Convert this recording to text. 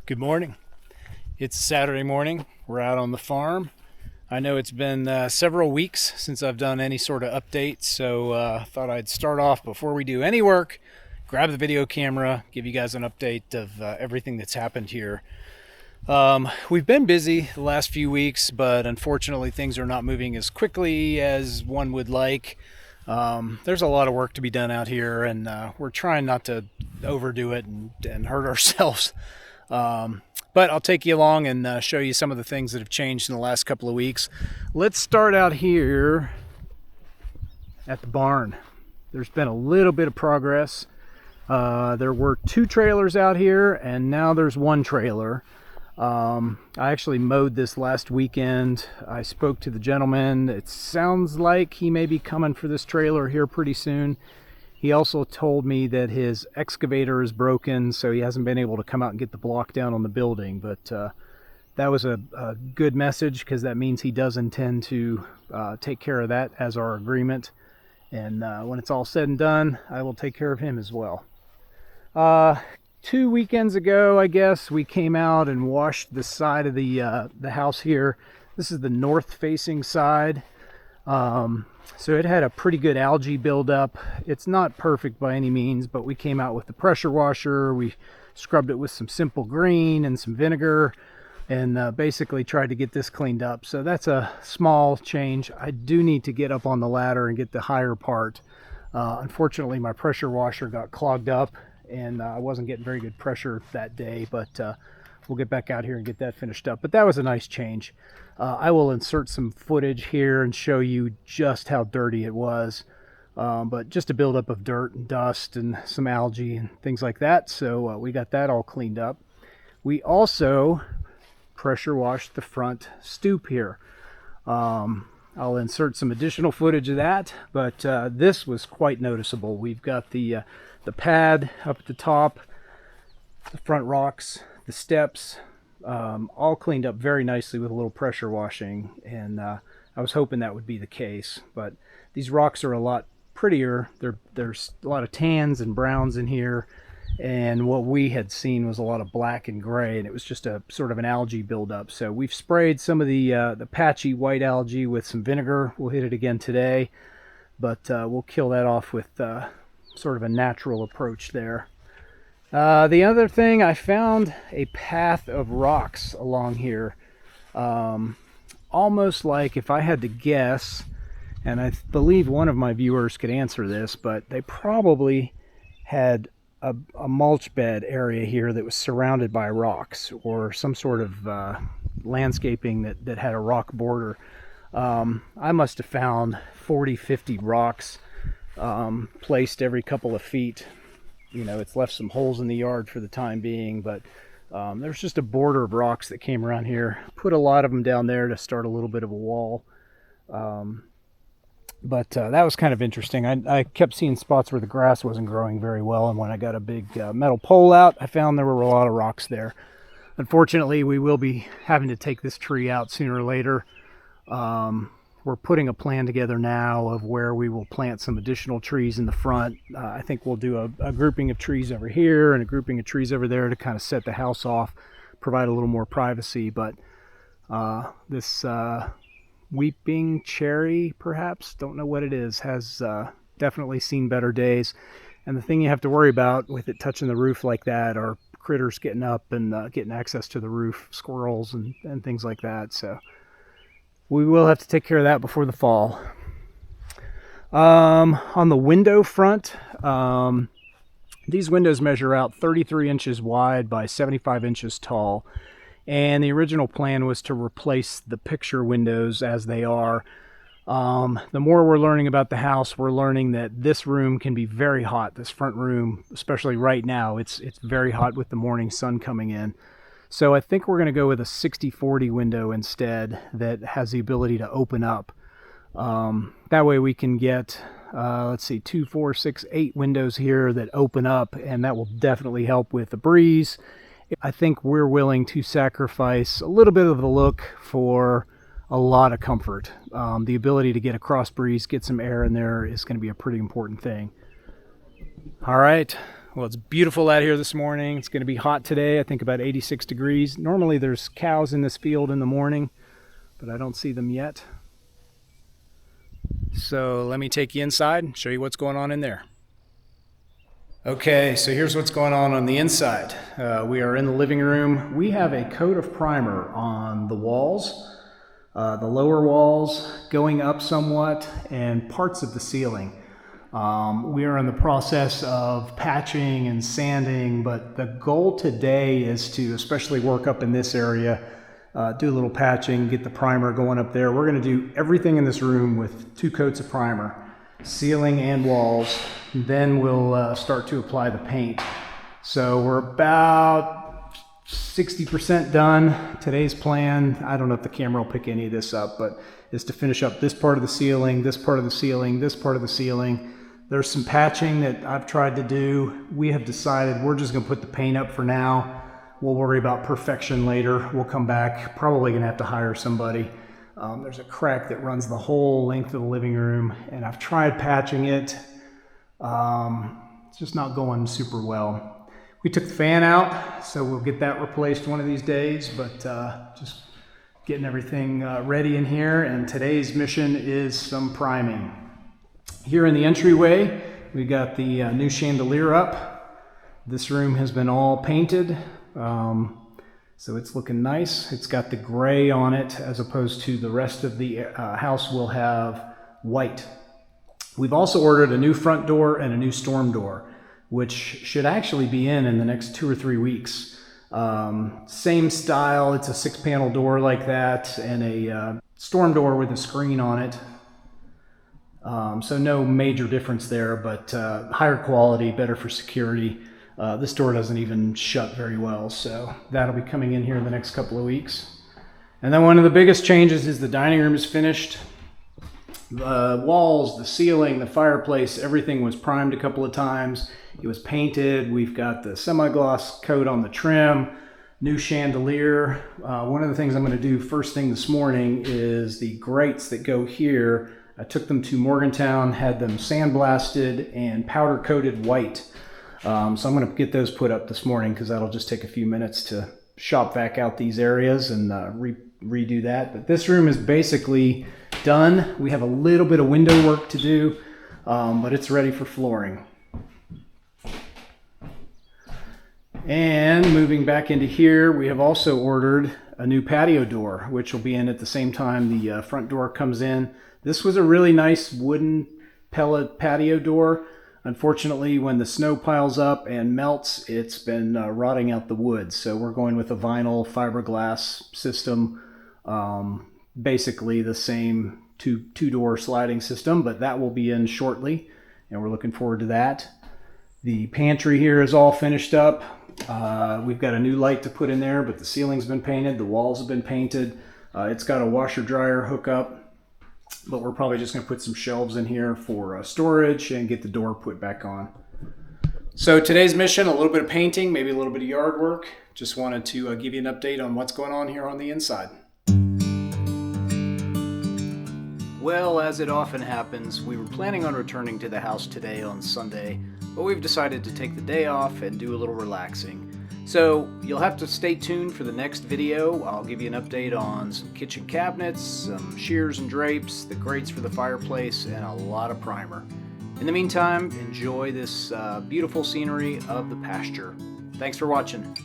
Good morning. It's Saturday morning. We're out on the farm. I know it's been several weeks since I've done any sort of update, so I thought I'd start off before we do any work, grab the video camera, give you guys an update of everything that's happened here. We've been busy the last few weeks, but unfortunately things are not moving as quickly as one would like. There's a lot of work to be done out here, and we're trying not to overdo it and hurt ourselves. But I'll take you along and show you some of the things that have changed in the last couple of weeks. Let's start out here at the barn. There's been a little bit of progress. There were 2 trailers out here, and now there's 1 trailer. I actually mowed this last weekend. I spoke to the gentleman. It sounds like he may be coming for this trailer here pretty soon. He also told me that his excavator is broken, so he hasn't been able to come out and get the block down on the building. But that was a good message, because that means he does intend to take care of that as our agreement. And when it's all said and done, I will take care of him as well. 2 weekends ago, I guess, we came out and washed the side of the house here. This is the north-facing side. So it had a pretty good algae buildup. It's not perfect by any means, but we came out with the pressure washer. We scrubbed it with some simple green and some vinegar, and basically tried to get this cleaned up. So that's a small change. I do need to get up on the ladder and get the higher part. Unfortunately, my pressure washer got clogged up, and I wasn't getting very good pressure that day, but we'll get back out here and get that finished up. But that was a nice change. I will insert some footage here and show you just how dirty it was. But just a buildup of dirt and dust and some algae and things like that. So we got that all cleaned up. We also pressure washed the front stoop here. I'll insert some additional footage of that, but this was quite noticeable. We've got the pad up at the top, the front rocks, the steps, all cleaned up very nicely with a little pressure washing, and I was hoping that would be the case. But these rocks are a lot prettier. There's a lot of tans and browns in here, and what we had seen was a lot of black and gray, and it was just a sort of an algae buildup. So we've sprayed some of the patchy white algae with some vinegar. We'll hit it again today, but we'll kill that off with sort of a natural approach there. The other thing, I found a path of rocks along here, almost like, if I had to guess, and I believe one of my viewers could answer this, but they probably had a mulch bed area here that was surrounded by rocks, or some sort of landscaping that had a rock border. I must have found 40-50 rocks placed every couple of feet. You know, it's left some holes in the yard for the time being, but there's just a border of rocks that came around here. Put a lot of them down there to start a little bit of a wall. But that was kind of interesting. I kept seeing spots where the grass wasn't growing very well, and when I got a big metal pole out, I found there were a lot of rocks there. Unfortunately, we will be having to take this tree out sooner or later. We're putting a plan together now of where we will plant some additional trees in the front. I think we'll do a grouping of trees over here and a grouping of trees over there to kind of set the house off, provide a little more privacy. But this weeping cherry, perhaps, don't know what it is, has definitely seen better days. And the thing you have to worry about with it touching the roof like that are critters getting up and getting access to the roof, squirrels and things like that. So we will have to take care of that before the fall. On the window front, these windows measure out 33 inches wide by 75 inches tall. And the original plan was to replace the picture windows as they are. The more we're learning about the house, we're learning that this room can be very hot. This front room, especially right now, it's very hot with the morning sun coming in. So I think we're going to go with a 60-40 window instead that has the ability to open up. That way we can get, let's see, 2, 4, 6, 8 windows here that open up, and that will definitely help with the breeze. I think we're willing to sacrifice a little bit of the look for a lot of comfort. The ability to get a cross breeze, get some air in there is going to be a pretty important thing. All right, Well, it's beautiful out here this morning. It's going to be hot today, I think about 86 degrees. Normally there's cows in this field in the morning, but I don't see them yet. So let me take you inside and show you what's going on in there. Okay, so here's what's going on the inside. We are in the living room. We have a coat of primer on the walls, the lower walls going up somewhat, and parts of the ceiling. We are in the process of patching and sanding, but the goal today is to especially work up in this area, do a little patching, get the primer going up there. We're going to do everything in this room with 2 coats of primer, ceiling and walls. Then we'll start to apply the paint. So we're about 60% done. Today's plan, I don't know if the camera will pick any of this up, but is to finish up this part of the ceiling, this part of the ceiling, this part of the ceiling. There's some patching that I've tried to do. We have decided we're just going to put the paint up for now. We'll worry about perfection later. We'll come back. Probably going to have to hire somebody. There's a crack that runs the whole length of the living room, and I've tried patching it. It's just not going super well. We took the fan out, so we'll get that replaced one of these days, but just getting everything ready in here. And today's mission is some priming. Here in the entryway, we got the new chandelier up. This room has been all painted, so it's looking nice. It's got the gray on it, as opposed to the rest of the house will have white. We've also ordered a new front door and a new storm door, which should actually be in the next 2 or 3 weeks. Same style, it's a 6-panel door like that, and a storm door with a screen on it. So no major difference there, but higher quality, better for security. This door doesn't even shut very well, so that'll be coming in here in the next couple of weeks. And then one of the biggest changes is the dining room is finished. The walls, the ceiling, the fireplace, everything was primed a couple of times. It was painted. We've got the semi-gloss coat on the trim, new chandelier. One of the things I'm going to do first thing this morning is the grates that go here. I took them to Morgantown, had them sandblasted and powder coated white. So I'm going to get those put up this morning because that'll just take a few minutes to shop vac out these areas and redo that. But this room is basically done. We have a little bit of window work to do, but it's ready for flooring. And moving back into here, we have also ordered a new patio door, which will be in at the same time the front door comes in. This was a really nice wooden pellet patio door. Unfortunately, when the snow piles up and melts, it's been rotting out the wood. So we're going with a vinyl fiberglass system, basically the same two-door sliding system, but that will be in shortly, and we're looking forward to that. The pantry here is all finished up. We've got a new light to put in there, but the ceiling's been painted, the walls have been painted. It's got a washer-dryer hookup. But we're probably just going to put some shelves in here for storage and get the door put back on. So today's mission, a little bit of painting, maybe a little bit of yard work. Just wanted to give you an update on what's going on here on the inside. Well, as it often happens, we were planning on returning to the house today on Sunday, but we've decided to take the day off and do a little relaxing. So you'll have to stay tuned for the next video. I'll give you an update on some kitchen cabinets, some shears and drapes, the grates for the fireplace, and a lot of primer. In the meantime, enjoy this beautiful scenery of the pasture. Thanks for watching.